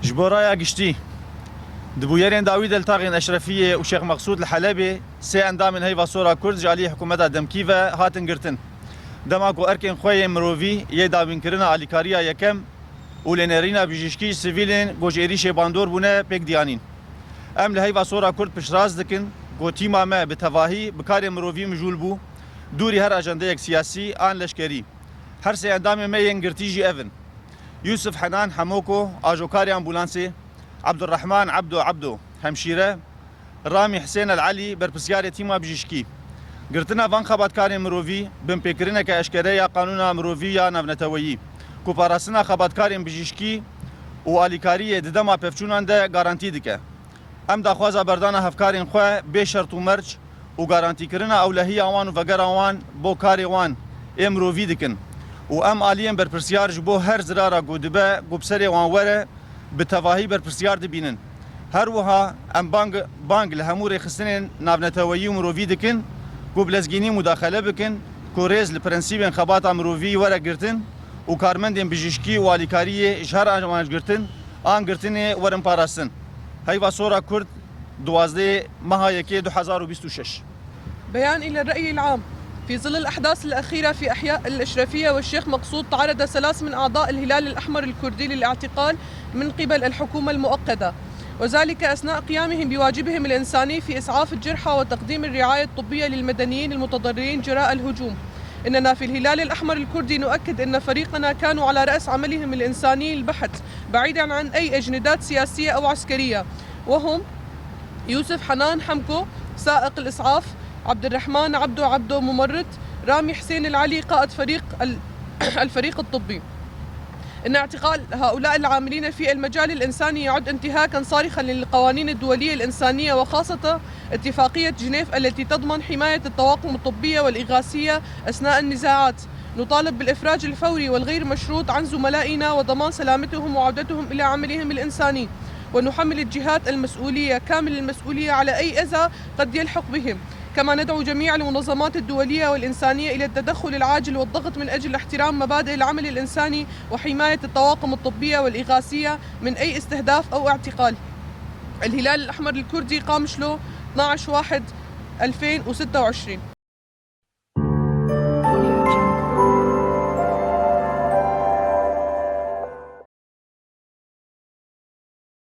جبورايا قشتي دبويرين داوود التاغين أشرفية وشيخ مقصود الحلبي سي اندام هيفا صورة كرد جالي حكومة دمكيفة هاتن قرتن دماغو أركن خوي مروفي يدا بنكرنا على كاريا يكم ولنرينا بجيشكي سيفيلين جوجيريش باندور بونه بيك ديانين ام لهيفا صورة كرد بشراز دكن جو تيما ما بتفاهي بكاري مروفي مجول بو دوري هر أجنديك سياسي آن لشكري هر سي اندام ما ينقرتيجي أفن يوسف حنان حموكو آجوكاري أمبولانسي عبد الرحمن عبدو همشيره رامي حسين العلي برپسیار تیما بجیشکی گرتنا وان خبات کاری مروفی بن پیکرینه که اشکره یا قانون مروفی یا نونتویی کوپاراسنا خبات کاری بجیشکی و آلیکاری ددما پفچونان ده گارانتی دکه ام داخوازا بردان هفکارین خواه به شرط و مرج و گارانتی کرنا اولهی آوان و وگر آوان بو کاری وان مروفی دکن و ام آلیم برپسیار جبو هر زرارا گودبه گوبسری وان وره بتواهی برپرسیار دبینن هر وها ام بانگ لهمور خستن نافنتویی مروفی دکن گوبلزگینی مداخله بکن کورز لپرنسیب خبات مروفی ورا گرتن و کارمندین بجیشکی و آلیکاری اشهر آنجامانج گرتن آن گرتن ورن پاراستن هیوا صورة كرد 12 مها 2026. بيان إلى الرأي العام. في ظل الأحداث الأخيرة في أحياء الأشرفية والشيخ مقصود تعرض 3 من أعضاء الهلال الأحمر الكردي للاعتقال من قبل الحكومة المؤقتة، وذلك أثناء قيامهم بواجبهم الإنساني في إسعاف الجرحى وتقديم الرعاية الطبية للمدنيين المتضررين جراء الهجوم. إننا في الهلال الأحمر الكردي نؤكد أن فريقنا كانوا على رأس عملهم الإنساني البحت بعيدا عن أي أجندات سياسية أو عسكرية، وهم يوسف حنان حمكو سائق الإسعاف، عبد الرحمن عبدو ممرض، رامي حسين العلي قائد الفريق الطبي. إن اعتقال هؤلاء العاملين في المجال الإنساني يعد انتهاكا صارخا للقوانين الدولية الإنسانية وخاصة اتفاقية جنيف التي تضمن حماية الطواقم الطبية والإغاثية أثناء النزاعات. نطالب بالإفراج الفوري والغير مشروط عن زملائنا وضمان سلامتهم وعودتهم إلى عملهم الإنساني، ونحمل الجهات المسؤولية كامل المسؤولية على أي أذى قد يلحق بهم. كما ندعو جميع المنظمات الدولية والإنسانية إلى التدخل العاجل والضغط من أجل احترام مبادئ العمل الإنساني وحماية الطواقم الطبية والإغاثية من أي استهداف أو اعتقال. الهلال الأحمر الكردي قامشلو 12/1/2026.